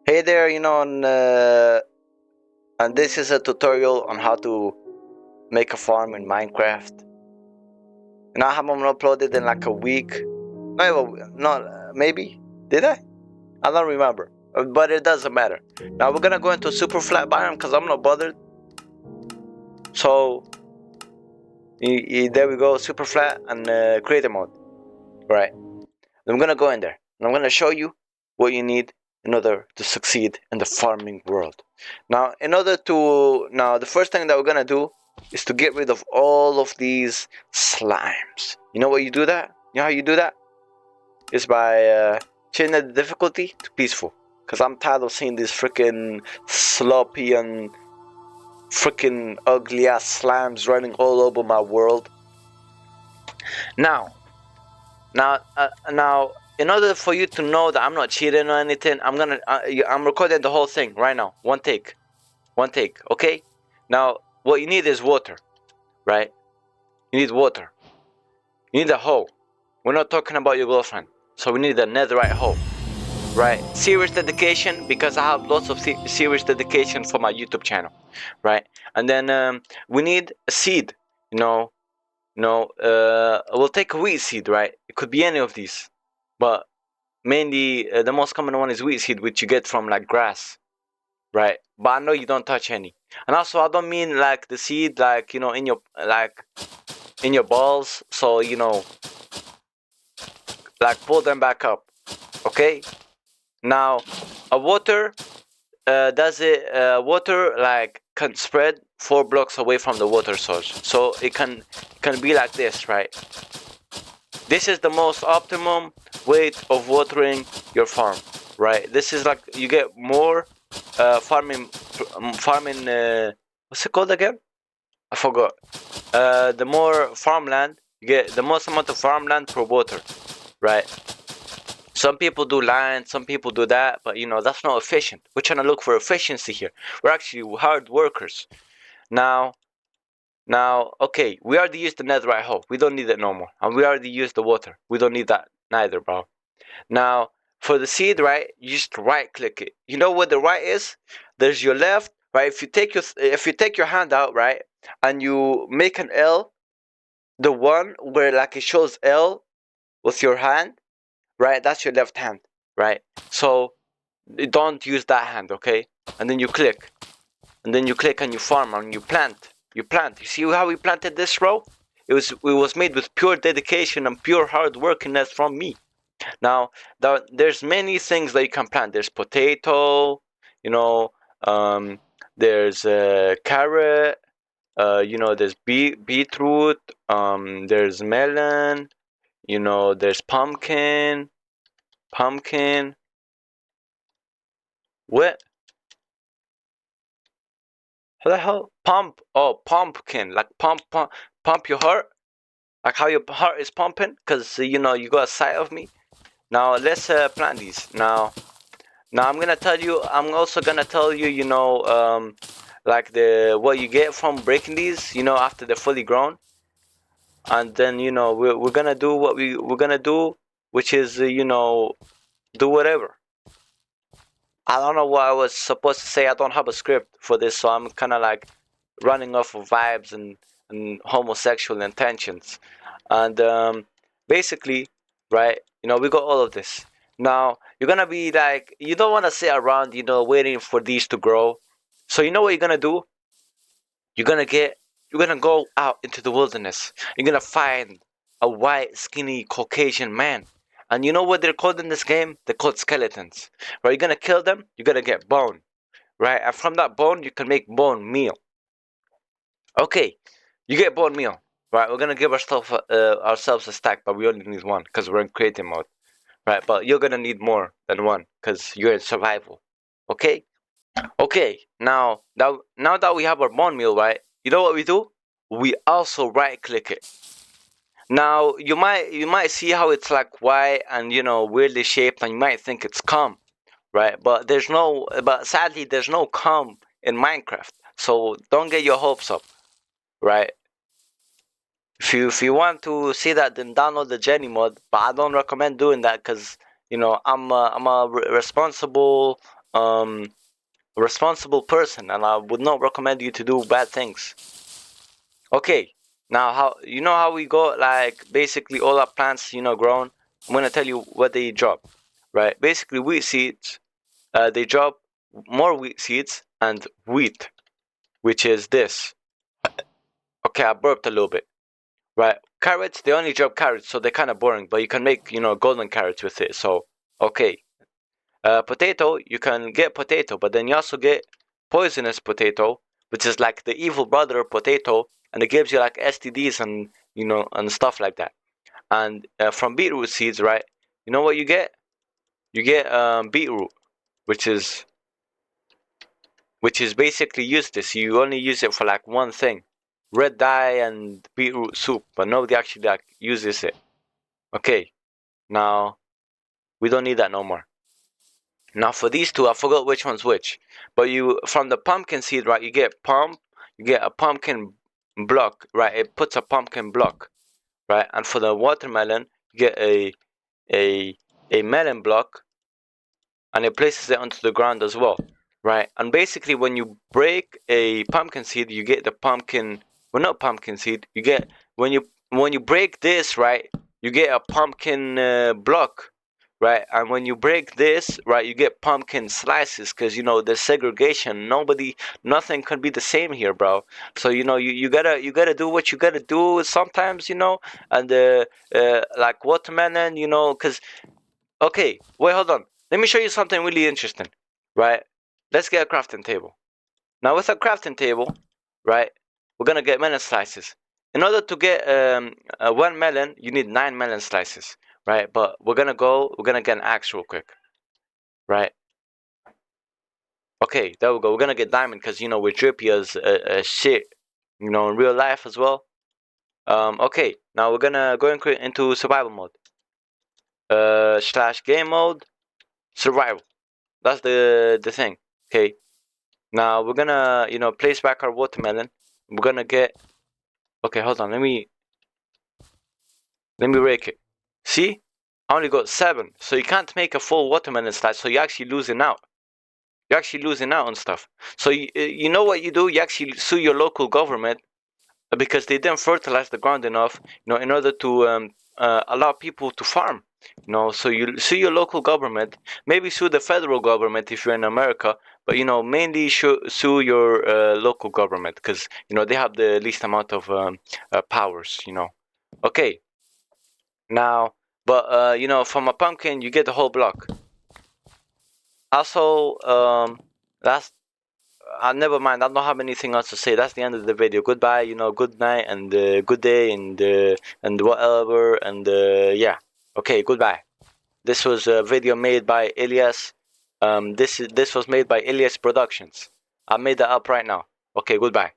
Hey there, and this is a tutorial on how to make a farm in Minecraft. And I haven't uploaded in like a week. No, not maybe. Did I? I don't remember. But it doesn't matter. Now we're gonna go into super flat biome because I'm not bothered. So there we go, super flat and creator mode. Right. I'm gonna go in there and I'm gonna show you what you need in order to succeed in the farming world. Now, the first thing that we're gonna do is to get rid of all of these slimes. You know what you do that? You know how you do that? Is by changing the difficulty to peaceful. Cause I'm tired of seeing these freaking sloppy and freaking ugly ass slimes running all over my world. Now, now, in order for you to know that I'm not cheating or anything, I'm recording the whole thing right now. One take. Okay. Now, what you need is water, right? You need water. You need a hoe. We're not talking about your girlfriend, so we need a netherite hoe, right? Serious dedication, because I have lots of serious dedication for my YouTube channel, right? And then we need a seed. You know, we'll take a wheat seed, right? It could be any of these, but mainly the most common one is wheat seed, which you get from like grass, right? But I know you don't touch any. And also, I don't mean like the seed, like in your balls. So like pull them back up. Okay. Now, a water does it. Water like can spread 4 blocks away from the water source, so it can be like this, right? This is the most optimum way of watering your farm, right? This is like you get more farming. What's it called again? I forgot. The more farmland you get, the most amount of farmland per water, right? Some people do land, some people do that, but that's not efficient. We're trying to look for efficiency here. We're actually hard workers. Now, okay, we already used the netherite hoe. We don't need it no more, and we already used the water. We don't need that neither, bro. Now, for the seed, right, you just right click it. You know what the right is? There's your left, right? If you take your hand out, right, and you make an L, the one where like it shows L with your hand, right? That's your left hand, right? So don't use that hand, okay? And then you click, and you farm and you plant. You plant. You see how we planted this row? It was made with pure dedication and pure hard workiness from me. Now, there's many things that you can plant. There's potato, you know, um, there's carrot, there's beetroot, there's melon, there's pumpkin. What? How the hell? Pump? Oh, pumpkin. Like pump your heart. Like how your heart is pumping, cause you got a sight of me. Now let's plant these. Now I'm gonna tell you. I'm also gonna tell you. Like the what you get from breaking these. After they're fully grown, and then we're gonna do what we're gonna do, which is do whatever. I don't know what I was supposed to say. I don't have a script for this, so I'm kind of like running off of vibes and homosexual intentions, and basically, right? We got all of this. Now you're gonna be like, you don't want to sit around, waiting for these to grow. So you know what you're gonna do? You're gonna get, you're gonna go out into the wilderness. You're gonna find a white, skinny Caucasian man. And you know what they're called in this game? They're called skeletons. Right? You're gonna kill them, you're gonna get bone. Right? And from that bone, you can make bone meal. Okay, you get bone meal. Right? We're gonna give ourselves a stack, but we only need one because we're in creative mode. Right? But you're gonna need more than one because you're in survival. Okay? Okay, now that we have our bone meal, right? You know what we do? We also right click it. Now you might see how it's like white and weirdly shaped, and you might think it's cum, right? But sadly there's no cum in Minecraft. So don't get your hopes up, right? If you want to see that, then download the Jenny mod. But I don't recommend doing that because I'm a responsible responsible person, and I would not recommend you to do bad things. Okay, now how we got like basically all our plants grown. I'm gonna tell you what they drop, right? Basically wheat seeds. They drop more wheat seeds and wheat, which is this. Okay, I burped a little bit. Right, carrots, they only drop carrots, so they're kind of boring, but you can make, golden carrots with it, so, okay. Potato, you can get potato, but then you also get poisonous potato, which is like the evil brother of potato, and it gives you like STDs and, and stuff like that. And from beetroot seeds, right, you know what you get? You get beetroot, which is basically useless. You only use it for like one thing, red dye and beetroot soup, but nobody actually like uses it. Okay, now we don't need that no more. Now for these two, I forgot which one's which, but you from the pumpkin seed, right? You get a pumpkin block, right? It puts a pumpkin block, right? And for the watermelon, you get a a melon block, and it places it onto the ground as well, right? And basically, when you break a pumpkin seed, you get the pumpkin. Well, not pumpkin seed. You get when you break this, right? You get a pumpkin block, right? And when you break this, right, you get pumpkin slices because there's segregation. Nothing can be the same here, bro. So you gotta do what you gotta do sometimes, and like watermelon, because okay, wait, hold on. Let me show you something really interesting, right? Let's get a crafting table. Now, with a crafting table, right, we're gonna get melon slices. In order to get one melon, you need 9 melon slices, right? But we're gonna get an axe real quick, right? Okay, there we go. We're gonna get diamond because we're drippy as shit, in real life as well. Okay, now we're gonna go into survival mode. Slash game mode, survival. That's the thing. Okay. Now we're gonna, place back our watermelon. We're gonna get. Okay, hold on. Let me rake it. See, I only got 7, so you can't make a full watermelon slice. So you're actually losing out. You're actually losing out on stuff. So you know what you do? You actually sue your local government because they didn't fertilize the ground enough, in order to allow people to farm. So you sue your local government, maybe sue the federal government if you're in America, but mainly sue your local government because they have the least amount of powers. Okay, now, but from a pumpkin you get the whole block. Also, that's never mind. I don't have anything else to say. That's the end of the video. Goodbye. Good night and good day and whatever. And yeah. Okay. Goodbye. This was a video made by Elias. This was made by Elias Productions. I made that up right now. Okay. Goodbye.